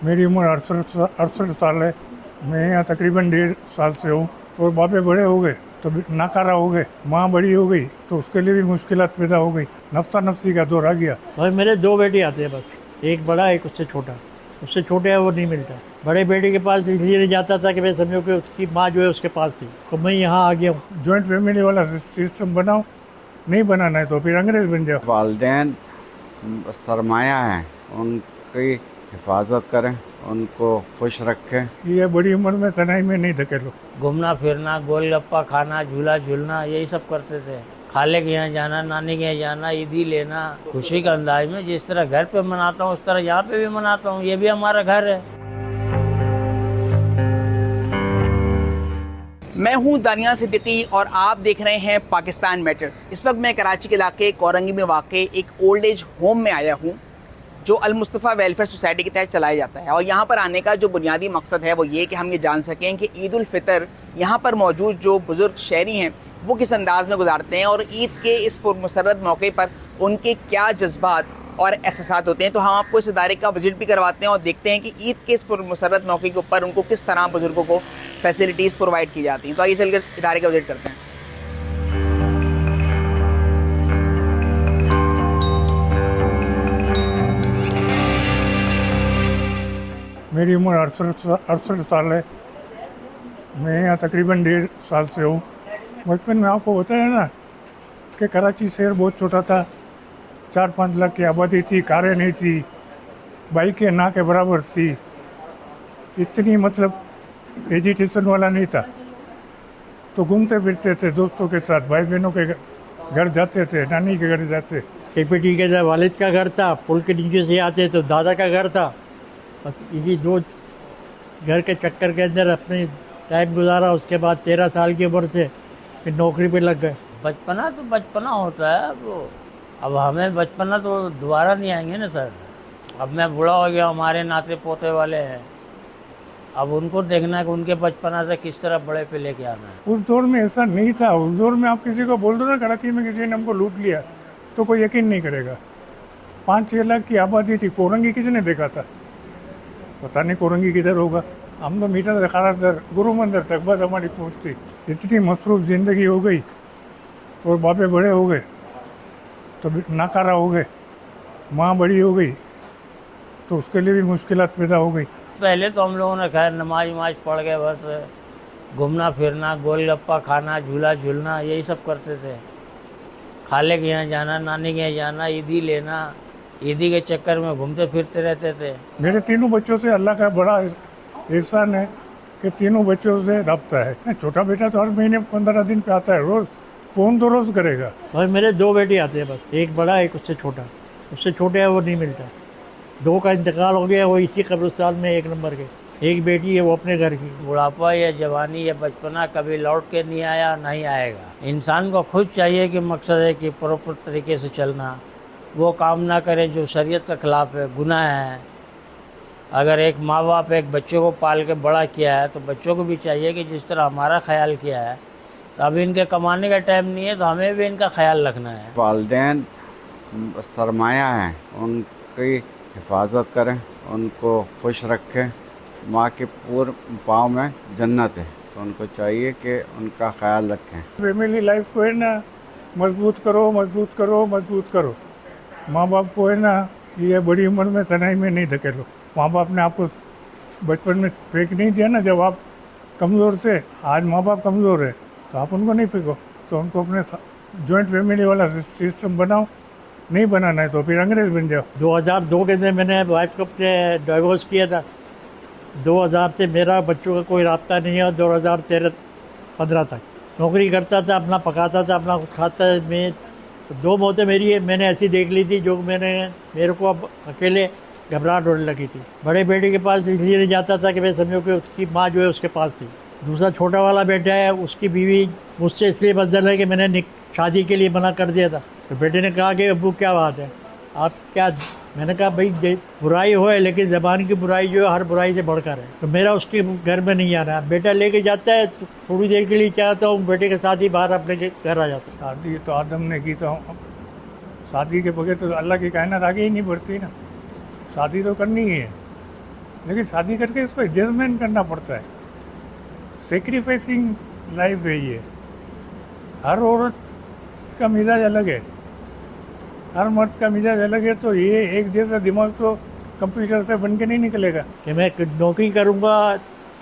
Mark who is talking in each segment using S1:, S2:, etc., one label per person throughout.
S1: मेरी उम्र 68 साल है। मैं यहाँ तकरीबन 1.5 साल से हूँ। और बापे बड़े हो गए तो नाकारा हो गए, माँ बड़ी हो गई तो उसके लिए भी मुश्किलात पैदा हो गई, नफ्सा नफ्सी का दौर आ गया।
S2: भाई मेरे 2 बेटे आते हैं बस, एक बड़ा एक उससे छोटा। उससे छोटे है वो नहीं मिलता। बड़े बेटे के पास इसलिए नहीं जाता था कि मैं समझो कि उसकी माँ जो है उसके पास थी, तो मैं यहाँ आ गया हूँ।
S1: जॉइंट फैमिली वाला सिस्टम बनाओ, नहीं बनाना है तो फिर अंग्रेज बन जाओ।
S3: वालिदैन सरमाया है, उनकी हिफाजत करें, उनको खुश रखें।
S1: ये बड़ी उम्र में तनाई में नहीं धकेलो।
S4: घूमना फिरना, गोलगप्पा खाना, झूला झूलना, यही सब करते थे। खाले के यहाँ जाना, नानी के यहाँ जाना, ईदी लेना, खुशी का अंदाज में जिस तरह घर पे मनाता हूँ उस तरह यहाँ पे भी मनाता हूँ। ये भी हमारा घर है।
S5: मैं हूं दानिया सिद्दीकी और आप देख रहे हैं पाकिस्तान मैटर्स। इस वक्त मैं कराची के इलाके कोरंगी में वाक़ एक ओल्ड एज होम में आया हूं जो अल मुस्तफ़ा वेलफेयर सोसाइटी के तहत चलाया जाता है। और यहाँ पर आने का जो बुनियादी मकसद है वो ये कि हम ये जान सकें कि ईद उल फितर यहाँ पर मौजूद जो बुज़ुर्ग शहरी हैं वो किस अंदाज में गुजारते हैं और ईद के इस पुरमसरत मौके पर उनके क्या जज्बात और एहसास होते हैं। तो हम आपको इस इदारे का विजिट भी करवाते हैं और देखते हैं कि ईद के इस पुरमसरत मौके के ऊपर उनको किस तरह बुजुर्गों को फैसिलिटीज़ प्रोवाइड की जाती हैं। तो आइए चलकर इदारे का विजिट करते हैं।
S1: मेरी उम्र 68 साल है। मैं यहाँ तकरीबन 1.5 साल से हूँ। बचपन में आपको बताया ना कि कराची शहर बहुत छोटा था, 4-5 लाख की आबादी थी, कारें नहीं थी, बाइकें ना के बराबर थी, इतनी मतलब एजुकेशन वाला नहीं था। तो घूमते फिरते थे दोस्तों के साथ, भाई बहनों के घर जाते थे, नानी के घर जाते।
S2: एक बेटी के वालिद का घर था, पुल के नीचे से आते तो दादा का घर था। बस इसी 2 घर के चक्कर के अंदर अपने टाइम गुजारा। उसके बाद 13 साल की उम्र से फिर नौकरी पे लग गए।
S4: बचपना तो बचपना होता है। अब हमें बचपना तो दोबारा नहीं आएंगे ना सर। अब मैं बूढ़ा हो गया, हमारे नाते पोते वाले हैं। अब उनको देखना है कि उनके बचपना से किस तरह बड़े पे लेके आना है।
S1: उस दौर में ऐसा नहीं था। उस दौर में आप किसी को बोल दो ना कराची में किसी ने हमको लूट लिया तो कोई यकीन नहीं करेगा। 5-6 लाख की आबादी थी। कोरंगी किसने देखा था? पता नहीं कोरंगी किधर होगा। हम तो मीठा से खारा दर गुरु मंदिर तक बस हमारी पहुँच थी। इतनी मसरूफ ज़िंदगी हो गई और बापे बड़े हो गए तो नाकारा हो गए, माँ बड़ी हो गई तो उसके लिए भी मुश्किलात पैदा हो गई।
S4: पहले तो हम लोगों ने खैर नमाज पढ़ के बस घूमना फिरना, गोलगप्पा खाना, झूला झूलना, यही सब करते थे। खाले के यहाँ जाना, नानी के यहाँ जाना, ईदी लेना, ईदी के चक्कर में घूमते फिरते रहते थे।
S1: मेरे तीनों बच्चों से अल्लाह का बड़ा एहसान है कि तीनों बच्चों से रब्ता है। छोटा बेटा तो हर महीने 15 दिन पे आता है, रोज़ फ़ोन तो रोज़ करेगा।
S2: भाई मेरे 2 बेटे आते हैं बस, एक बड़ा एक उससे छोटा। उससे छोटे है वो नहीं मिलता। 2 का इंतकाल हो गया, वो इसी कब्रिस्तान में 1 नंबर के। एक बेटी है वो अपने घर की।
S4: बुढ़ापा या जवानी या बचपना कभी लौट के नहीं आया, नहीं आएगा। इंसान को खुद चाहिए कि मकसद है कि प्रॉपर तरीके से चलना, वो काम ना करे जो शरीयत के खिलाफ है, गुनाह है। अगर एक माँ बाप एक बच्चों को पाल के बड़ा किया है तो बच्चों को भी चाहिए कि जिस तरह हमारा ख्याल किया है। तो अभी इनके कमाने का टाइम नहीं है तो हमें भी इनका ख्याल रखना है।
S3: वालिदैन सरमाया है, उनकी हिफाजत करें, उनको खुश रखें। माँ के पूरे पाँव में जन्नत है, तो उनको चाहिए कि उनका ख्याल रखें।
S1: फैमिली लाइफ को है ना मजबूत करो, मजबूत करो, मजबूत करो। माँ बाप को है ना ये बड़ी उम्र में तनाई में नहीं धकेलो। माँ बाप ने आपको बचपन में फेंक नहीं दिया ना, जब आप कमज़ोर थे। आज माँ बाप कमज़ोर है तो आप उनको नहीं फेंको, तो उनको अपने जॉइंट फैमिली वाला सिस्टम बनाओ। नहीं बनाना है तो फिर अंग्रेज बन जाओ।
S2: 2002 के अंदर मैंने वाइफ को अपने डाइवोर्स किया था। 2000 से मेरा बच्चों का कोई राब्ता नहीं है और 2013-15 तक नौकरी करता था, अपना पकाता था, अपना कुछ खाता था। मैं तो 2 मौतें मेरी मैंने ऐसी देख ली थी जो मेरे को अब अकेले घबराहट होने लगी थी। बड़े बेटे के पास इसलिए नहीं जाता था कि मैं समझो कि उसकी माँ जो है उसके पास थी। दूसरा छोटा वाला बेटा है, उसकी बीवी मुझसे इसलिए बदल है कि मैंने शादी के लिए मना कर दिया था। तो बेटे ने कहा कि अब्बू क्या बात है, आप क्या? मैंने कहा भाई बुराई हो है लेकिन ज़बान की बुराई जो है हर बुराई से बढ़कर है, तो मेरा उसके घर में नहीं आना। बेटा लेके जाता है तो थोड़ी देर के लिए चाहता हूँ बेटे के साथ ही बाहर अपने घर आ जाता हूँ।
S1: शादी तो आदम ने की, तो शादी के बगैर तो अल्लाह की कायनात आगे ही नहीं बढ़ती ना। शादी तो करनी ही है। लेकिन शादी करके इसको एडजस्टमेंट करना पड़ता है। सेक्रीफाइसिंग लाइफ है ये। हर औरत का मिजाज अलग है, हर मर्द का मिजाज अलग है, तो ये एक जैसा दिमाग तो कंप्यूटर से बन के नहीं निकलेगा।
S2: कि मैं नौकरी करूँगा,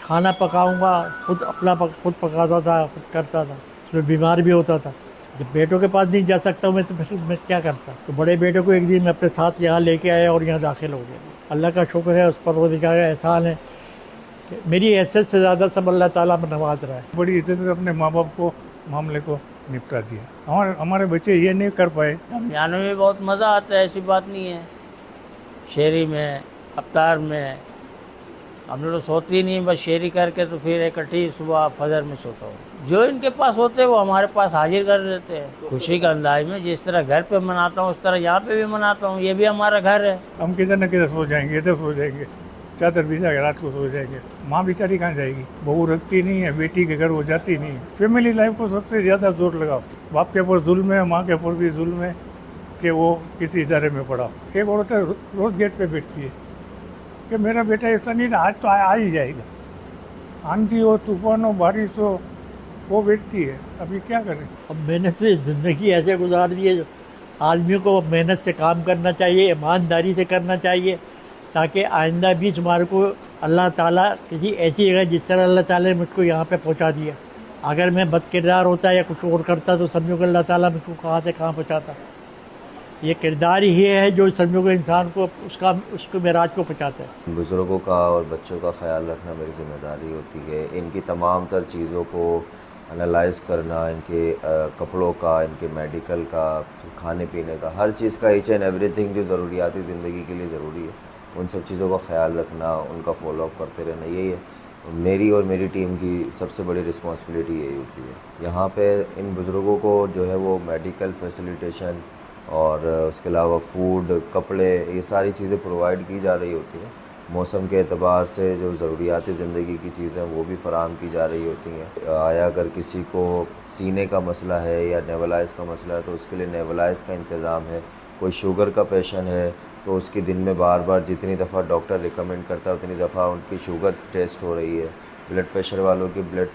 S2: खाना पकाऊँगा, खुद पकाता था, खुद करता था, उसमें बीमार भी होता था। जब बेटों के पास नहीं जा सकता हूँ मैं, तो फिर मैं क्या करता। तो बड़े बेटे को एक दिन मैं अपने साथ यहाँ लेके आया और यहाँ दाखिल हो गया। अल्लाह का शुक्र है, उस पर वो दिखा का एहसान है कि मेरी हैसियत से ज़्यादा सब अल्लाह ताला में नवाज रहा है।
S1: बड़ी इज्जत से अपने माँ बाप को मामले को निपटा दिया। हमारे बच्चे ये नहीं कर पाए।
S4: रमजान में भी बहुत मज़ा आता है, ऐसी बात नहीं है। शेरी में, अफ्तार में हम लोग सोते ही नहीं, बस शेरी करके तो फिर इकट्ठी सुबह फजर में सोता हूँ। जो इनके पास होते हैं वो हमारे पास हाजिर कर देते हैं खुशी का अंदाज में। जिस तरह घर पे मनाता हूँ उस तरह यहाँ पे भी मनाता हूँ। ये भी हमारा घर है।
S1: हम किधर न किधर सो जाएंगे, इधर सो जाएंगे, चादर बिछा के रात को सो जाएंगे। माँ बेचारी कहाँ जाएगी? बहू रखती नहीं है, बेटी के घर वो जाती नहीं है। फैमिली लाइफ को सबसे ज़्यादा जोर लगाओ। बाप के ऊपर जुल्म है, माँ के ऊपर भी जुल्म है कि वो किसी इदारे में पढ़ाओ। एक औरत रोज़ गेट पे बैठती है कि मेरा बेटा ऐसा नहीं, आज तो आ ही जाएगा। आंधी हो, तूफान हो, बारिश हो, वो बैठती है। अभी क्या करें?
S2: अब मेहनत से ज़िंदगी ऐसे गुजार दी है, आदमियों को मेहनत से काम करना चाहिए, ईमानदारी से करना चाहिए, ताकि आइंदा भी तुम्हारे को अल्लाह ताला किसी ऐसी जगह, जिस तरह अल्लाह ताला ने मुझको यहाँ पे पहुँचा दिया। अगर मैं बदकिरदार होता या कुछ और करता तो समझो कि अल्लाह ताला मुझको कहाँ से कहाँ पहुँचाता। ये किरदार ही है जो समझो कि इंसान को उसको मेराज को पहुँचाता है।
S6: बुज़ुर्गों का और बच्चों का ख्याल रखना मेरी ज़िम्मेदारी होती है। इनकी तमाम तर चीज़ों को एनालाइज़ करना, इनके कपड़ों का, इनके मेडिकल का, खाने पीने का, हर चीज़ का ईच एंड एवरीथिंग जो ज़रूरियाती ज़िंदगी के लिए ज़रूरी है, उन सब चीज़ों का ख्याल रखना, उनका फॉलोअप करते रहना, यही है मेरी और मेरी टीम की सबसे बड़ी रिस्पॉन्सिबिलिटी यही होती है। यहाँ पे इन बुज़ुर्गों को जो है वो मेडिकल फैसिलिटेशन और उसके अलावा फूड, कपड़े, ये सारी चीज़ें प्रोवाइड की जा रही होती हैं। मौसम के एतबार से जो ज़रूरियाती ज़िंदगी की चीज़ें वो भी फराहम की जा रही होती हैं। आया अगर किसी को सीने का मसला है या नेवलाइज़ का मसला है तो उसके लिए नेवलाइज़ का इंतज़ाम है। कोई शुगर का पेशेंट है तो उसकी दिन में बार बार जितनी दफ़ा डॉक्टर रिकमेंड करता है उतनी दफ़ा उनकी शुगर टेस्ट हो रही है। ब्लड प्रेशर वालों की ब्लड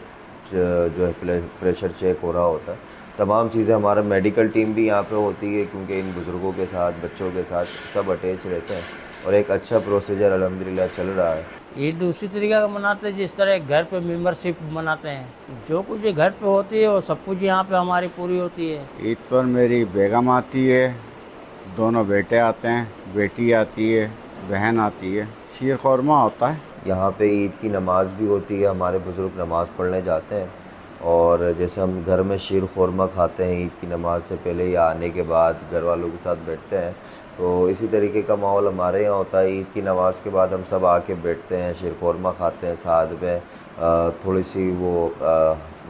S6: जो है प्रेशर चेक हो रहा होता है। तमाम चीज़ें हमारा मेडिकल टीम भी यहाँ पे होती है, क्योंकि इन बुज़ुर्गों के साथ, बच्चों के साथ सब अटैच रहते हैं और एक अच्छा प्रोसीजर अल्हम्दुलिल्लाह चल रहा है।
S4: ईद दूसरी तरीका का मनाते हैं, जिस तरह घर पे मेंबरशिप मनाते हैं। जो कुछ ये घर पे होती है वो सब कुछ यहाँ पे हमारी पूरी होती है।
S3: ईद पर मेरी बेगम आती है, दोनों बेटे आते हैं, बेटी आती है, बहन आती है, शीर खुरमा होता है।
S6: यहाँ पे ईद की नमाज़ भी होती है, हमारे बुज़ुर्ग नमाज़ पढ़ने जाते हैं और जैसे हम घर में शीर खुरमा खाते हैं ईद की नमाज़ से पहले या आने के बाद घर वालों के साथ बैठते हैं, तो इसी तरीके का माहौल हमारे यहाँ होता है। ईद की नमाज़ के बाद हम सब आके बैठते हैं, शीर खुरमा खाते हैं, साथ में थोड़ी सी वो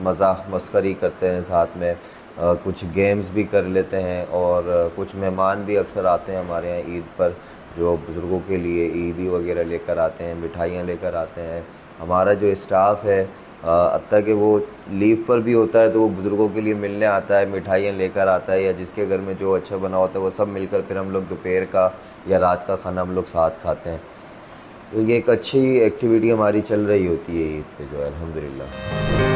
S6: मज़ाक मस्करी करते हैं, साथ में कुछ गेम्स भी कर लेते हैं और कुछ मेहमान भी अक्सर आते हैं हमारे यहाँ ईद पर, जो बुज़ुर्गों के लिए ईदी वगैरह लेकर आते हैं, मिठाइयाँ लेकर आते हैं। हमारा जो स्टाफ है हत्ता कि वो लीव पर भी होता है तो वो बुज़ुर्गों के लिए मिलने आता है, मिठाइयाँ लेकर आता है, या जिसके घर में जो अच्छा बना होता है वो सब मिलकर फिर हम लोग दोपहर का या रात का खाना हम लोग साथ खाते हैं। तो ये एक अच्छी एक्टिविटी हमारी चल रही होती है ईद पे जो है अल्हम्दुलिल्लाह।